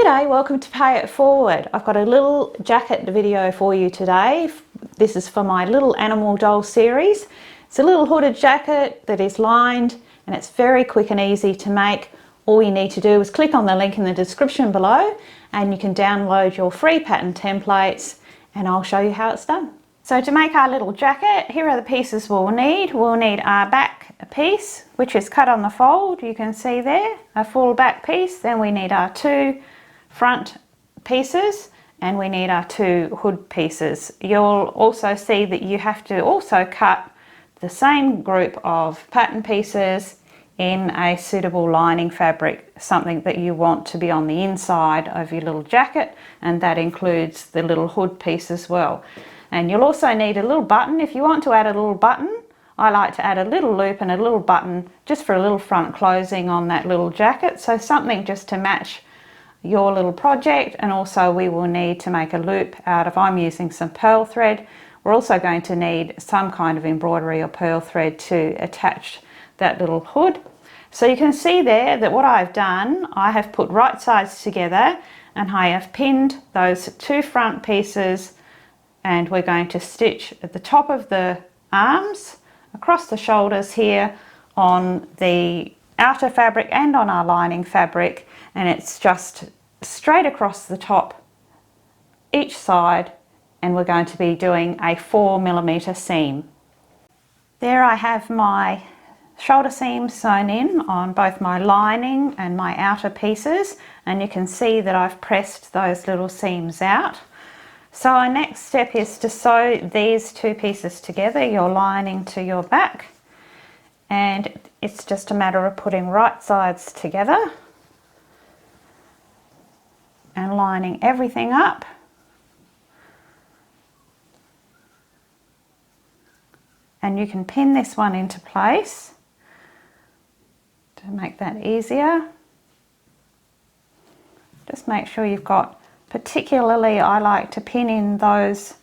G'day, welcome to Pay It Forward. I've got a little jacket video for you today. This is for my little animal doll series. It's a little hooded jacket that is lined and it's very quick and easy to make. All you need to do is click on the link in the description below and you can download your free pattern templates and I'll show you how it's done. So to make our little jacket, here are the pieces we'll need. We'll need our back piece, which is cut on the fold. You can see there, a full back piece. Then we need our two front pieces and we need our two hood pieces. You'll also see that you have to also cut the same group of pattern pieces in a suitable lining fabric, something that you want to be on the inside of your little jacket, and that includes the little hood piece as well. And you'll also need a little button. If you want to add a little button, I like to add a little loop and a little button just for a little front closing on that little jacket. So something just to match your little project. And also we will need to make a loop out of, I'm using some pearl thread. We're also going to need some kind of embroidery or pearl thread to attach that little hood. So you can see there that what I've done, I have put right sides together and I have pinned those two front pieces, and we're going to stitch at the top of the arms, across the shoulders here on the outer fabric and on our lining fabric, and it's just straight across the top each side, and we're going to be doing a 4mm seam. There I have my shoulder seams sewn in on both my lining and my outer pieces, and you can see that I've pressed those little seams out. So our next step is to sew these two pieces together, your lining to your back, and it's just a matter of putting right sides together and lining everything up. And you can pin this one into place to make that easier. Just make sure you've got, particularly I like to pin in those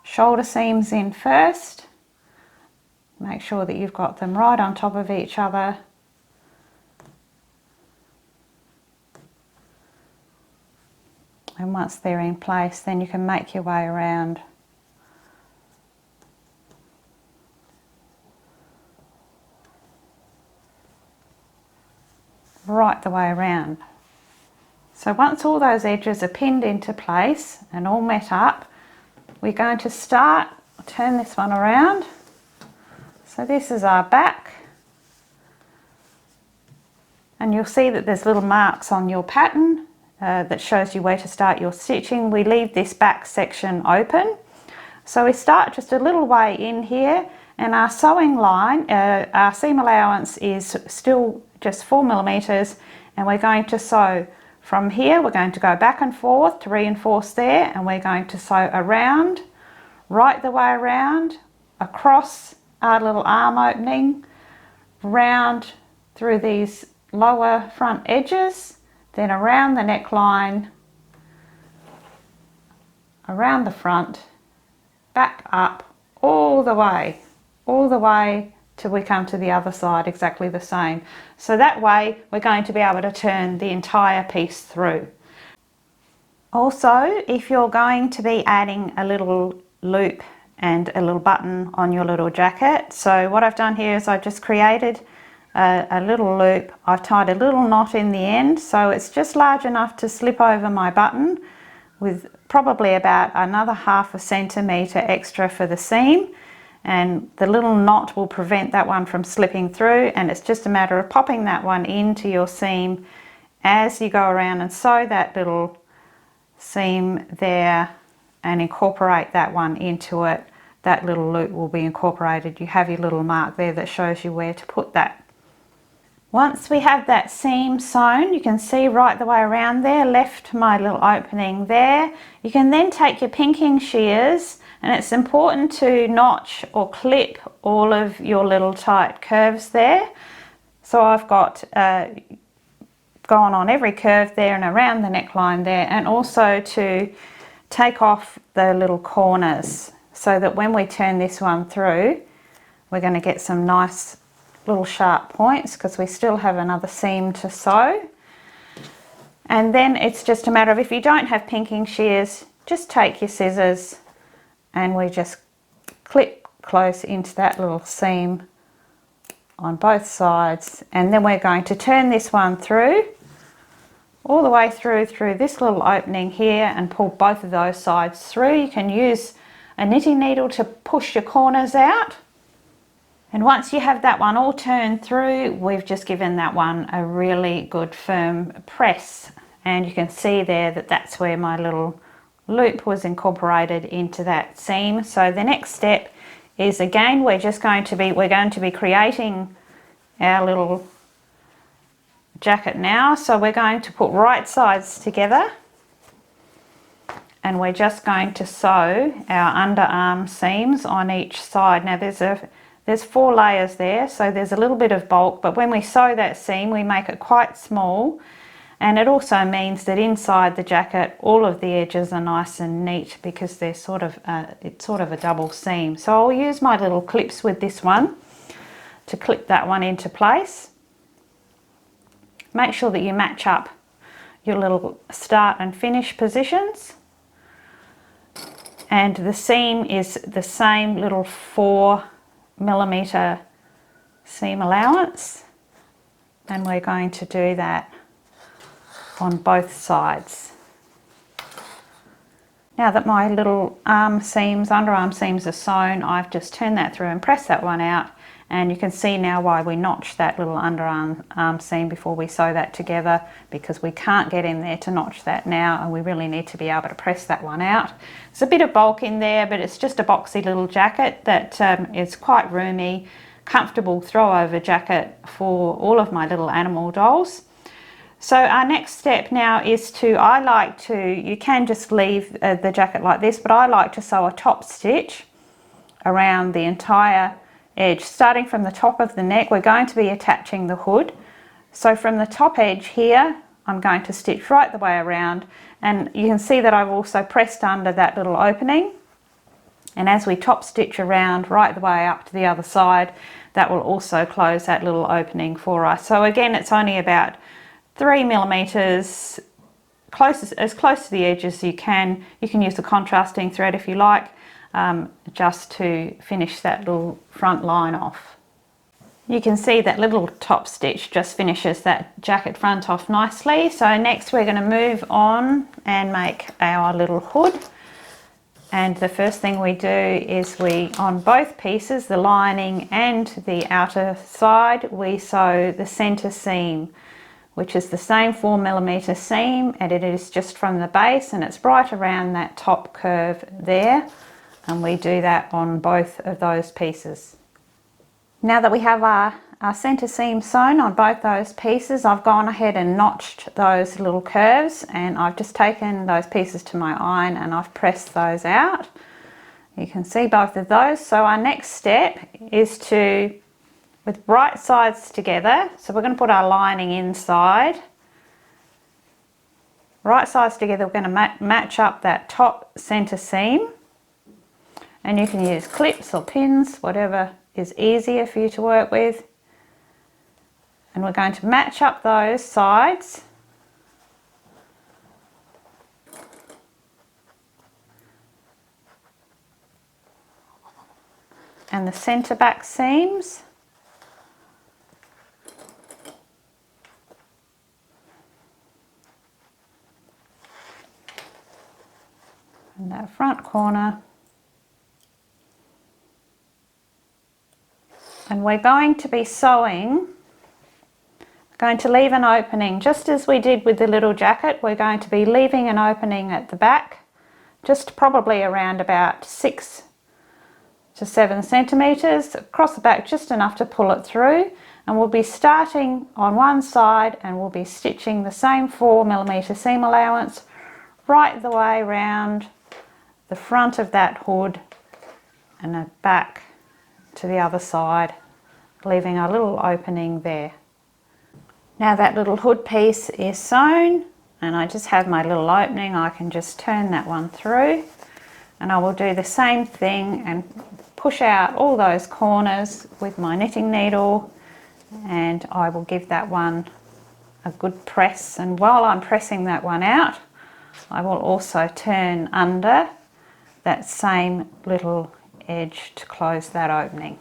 shoulder seams in first. Make sure that you've got them right on top of each other. And once they're in place, then you can make your way around. Right the way around. So once all those edges are pinned into place and all met up, we're going to start, turn this one around. So this is our back. And you'll see that there's little marks on your pattern that shows you where to start your stitching. We leave this back section open. So we start just a little way in here, and our sewing line, our seam allowance is still just 4mm, and we're going to sew from here. We're going to go back and forth to reinforce there, and we're going to sew around, right the way around, across our little arm opening, round through these lower front edges, then around the neckline, around the front, back up, all the way till we come to the other side exactly the same. So that way we're going to be able to turn the entire piece through. Also, if you're going to be adding a little loop and a little button on your little jacket, so what I've done here is I've just created a little loop. I've tied a little knot in the end, so it's just large enough to slip over my button, with probably about another 1/2 centimetre extra for the seam. And the little knot will prevent that one from slipping through, and it's just a matter of popping that one into your seam as you go around and sew that little seam there and incorporate that one into it. That little loop will be incorporated. You have your little mark there that shows you where to put that. Once we have that seam sewn, you can see right the way around there, left my little opening there. You can then take your pinking shears, and it's important to notch or clip all of your little tight curves there. So I've got gone on every curve there and around the neckline there, and also to take off the little corners so that when we turn this one through, we're going to get some nice little sharp points because we still have another seam to sew. And then it's just a matter of, if you don't have pinking shears, just take your scissors and we just clip close into that little seam on both sides, and then we're going to turn this one through all the way through this little opening here and pull both of those sides through. You can use a knitting needle to push your corners out, and once you have that one all turned through, we've just given that one a really good firm press, and you can see there that that's where my little loop was incorporated into that seam. So the next step is, again, we're going to be creating our little jacket now. So we're going to put right sides together, and we're just going to sew our underarm seams on each side. Now there's 4 layers there, so there's a little bit of bulk, but when we sew that seam we make it quite small, and it also means that inside the jacket all of the edges are nice and neat, because they're it's sort of a double seam. So I'll use my little clips with this one to clip that one into place. Make sure that you match up your little start and finish positions, and the seam is the same little 4mm seam allowance, and we're going to do that on both sides. Now that my little underarm seams are sewn, I've just turned that through and pressed that one out, and you can see now why we notched that little underarm seam before we sew that together, because we can't get in there to notch that now, and we really need to be able to press that one out. There's a bit of bulk in there, but it's just a boxy little jacket that is quite roomy, comfortable throw over jacket for all of my little animal dolls. So our next step now is you can just leave the jacket like this, but I like to sew a top stitch around the entire edge. Starting from the top of the neck, we're going to be attaching the hood. So from the top edge here, I'm going to stitch right the way around, and you can see that I've also pressed under that little opening. And as we top stitch around right the way up to the other side, that will also close that little opening for us. So again, it's only about 3mm, as close to the edge as you can. You can use the contrasting thread if you like, just to finish that little front line off. You can see that little top stitch just finishes that jacket front off nicely. So next we're going to move on and make our little hood. And the first thing we do is on both pieces, the lining and the outer side, we sew the center seam, which is the same 4mm seam, and it is just from the base, and it's right around that top curve there, and we do that on both of those pieces. Now that we have our center seam sewn on both those pieces, I've gone ahead and notched those little curves, and I've just taken those pieces to my iron and I've pressed those out. You can see both of those. So our next step is with right sides together, so we're going to put our lining inside. Right sides together, we're going to match up that top center seam, and you can use clips or pins, whatever is easier for you to work with. And we're going to match up those sides. And the center back seams. And that front corner, and we're going to be sewing, going to leave an opening just as we did with the little jacket. We're going to be leaving an opening at the back, just probably around about 6 to 7 centimeters across the back, just enough to pull it through, and we'll be starting on one side and we'll be stitching the same 4mm seam allowance right the way around the front of that hood and the back to the other side, leaving a little opening there. Now that little hood piece is sewn, and I just have my little opening, I can just turn that one through, and I will do the same thing and push out all those corners with my knitting needle, and I will give that one a good press, and while I'm pressing that one out, I will also turn under that same little edge to close that opening.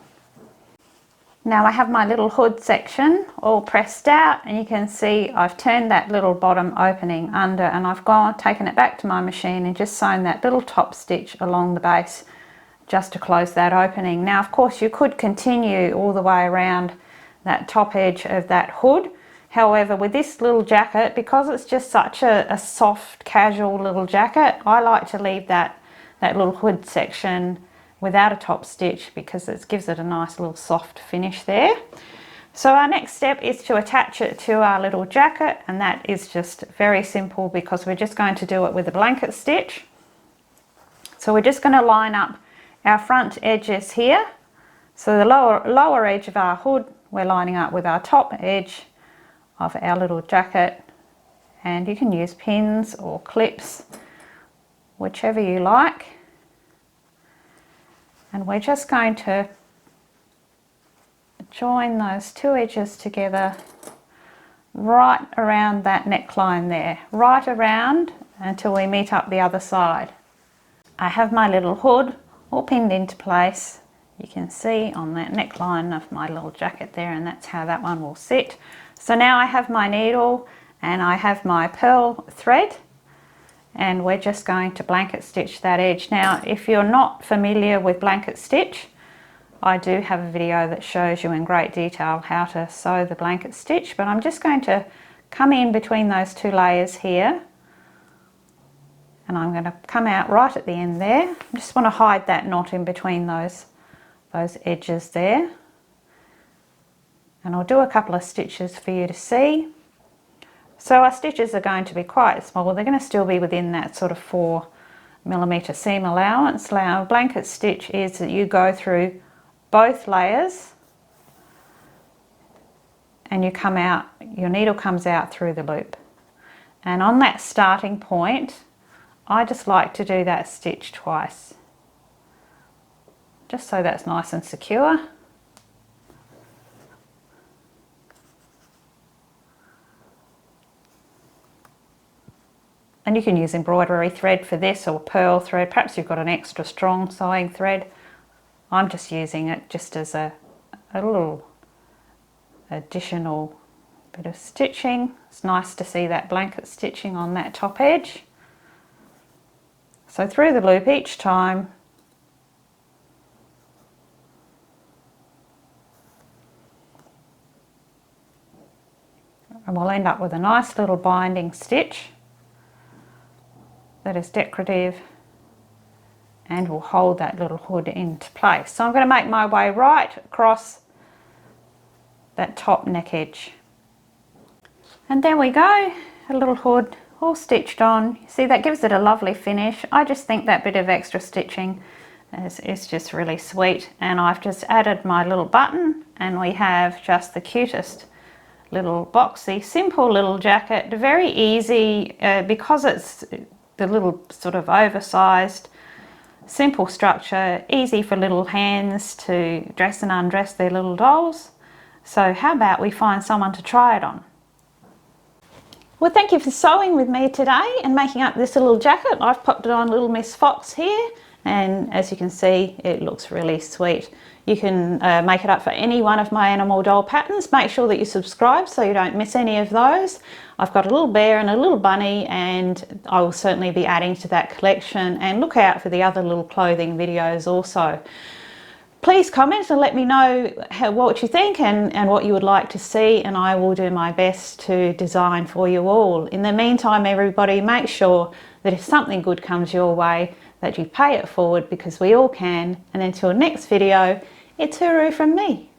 Now I have my little hood section all pressed out, and you can see I've turned that little bottom opening under, and I've taken it back to my machine and just sewn that little top stitch along the base just to close that opening. Now of course you could continue all the way around that top edge of that hood. However, with this little jacket, because it's just such a soft, casual little jacket, I like to leave that little hood section without a top stitch because it gives it a nice little soft finish there. So our next step is to attach it to our little jacket, and that is just very simple because we're just going to do it with a blanket stitch. So we're just going to line up our front edges here. So the lower edge of our hood, we're lining up with our top edge of our little jacket, and you can use pins or clips, whichever you like. And we're just going to join those two edges together right around that neckline there, right around until we meet up the other side. I have my little hood all pinned into place. You can see on that neckline of my little jacket there, and that's how that one will sit. So now I have my needle and I have my pearl thread, and we're just going to blanket stitch that edge. Now if you're not familiar with blanket stitch, I do have a video that shows you in great detail how to sew the blanket stitch, but I'm just going to come in between those two layers here, and I'm going to come out right at the end there. I just want to hide that knot in between those edges there, and I'll do a couple of stitches for you to see. So our stitches are going to be quite small. They're going to still be within that sort of 4mm seam allowance. Now, blanket stitch is that you go through both layers and you come out, your needle comes out through the loop. And on that starting point, I just like to do that stitch twice, just so that's nice and secure. And you can use embroidery thread for this, or pearl thread. Perhaps you've got an extra strong sewing thread. I'm just using it just as a little additional bit of stitching. It's nice to see that blanket stitching on that top edge. So through the loop each time. And we'll end up with a nice little binding stitch that is decorative and will hold that little hood into place. So I'm going to make my way right across that top neck edge. And there we go, a little hood all stitched on. You see, that gives it a lovely finish. I just think that bit of extra stitching is just really sweet. And I've just added my little button, and we have just the cutest little boxy, simple little jacket. Very easy because it's the little sort of oversized, simple structure, easy for little hands to dress and undress their little dolls. So how about we find someone to try it on? Well, thank you for sewing with me today and making up this little jacket. I've popped it on little Miss Fox here, and as you can see, it looks really sweet. You can make it up for any one of my animal doll patterns. Make sure that you subscribe so you don't miss any of those. I've got a little bear and a little bunny, and I will certainly be adding to that collection, and look out for the other little clothing videos also. Please comment and let me know what you think and what you would like to see, and I will do my best to design for you all. In the meantime, everybody, make sure that if something good comes your way, that you pay it forward, because we all can. And until next video, it's hooroo from me.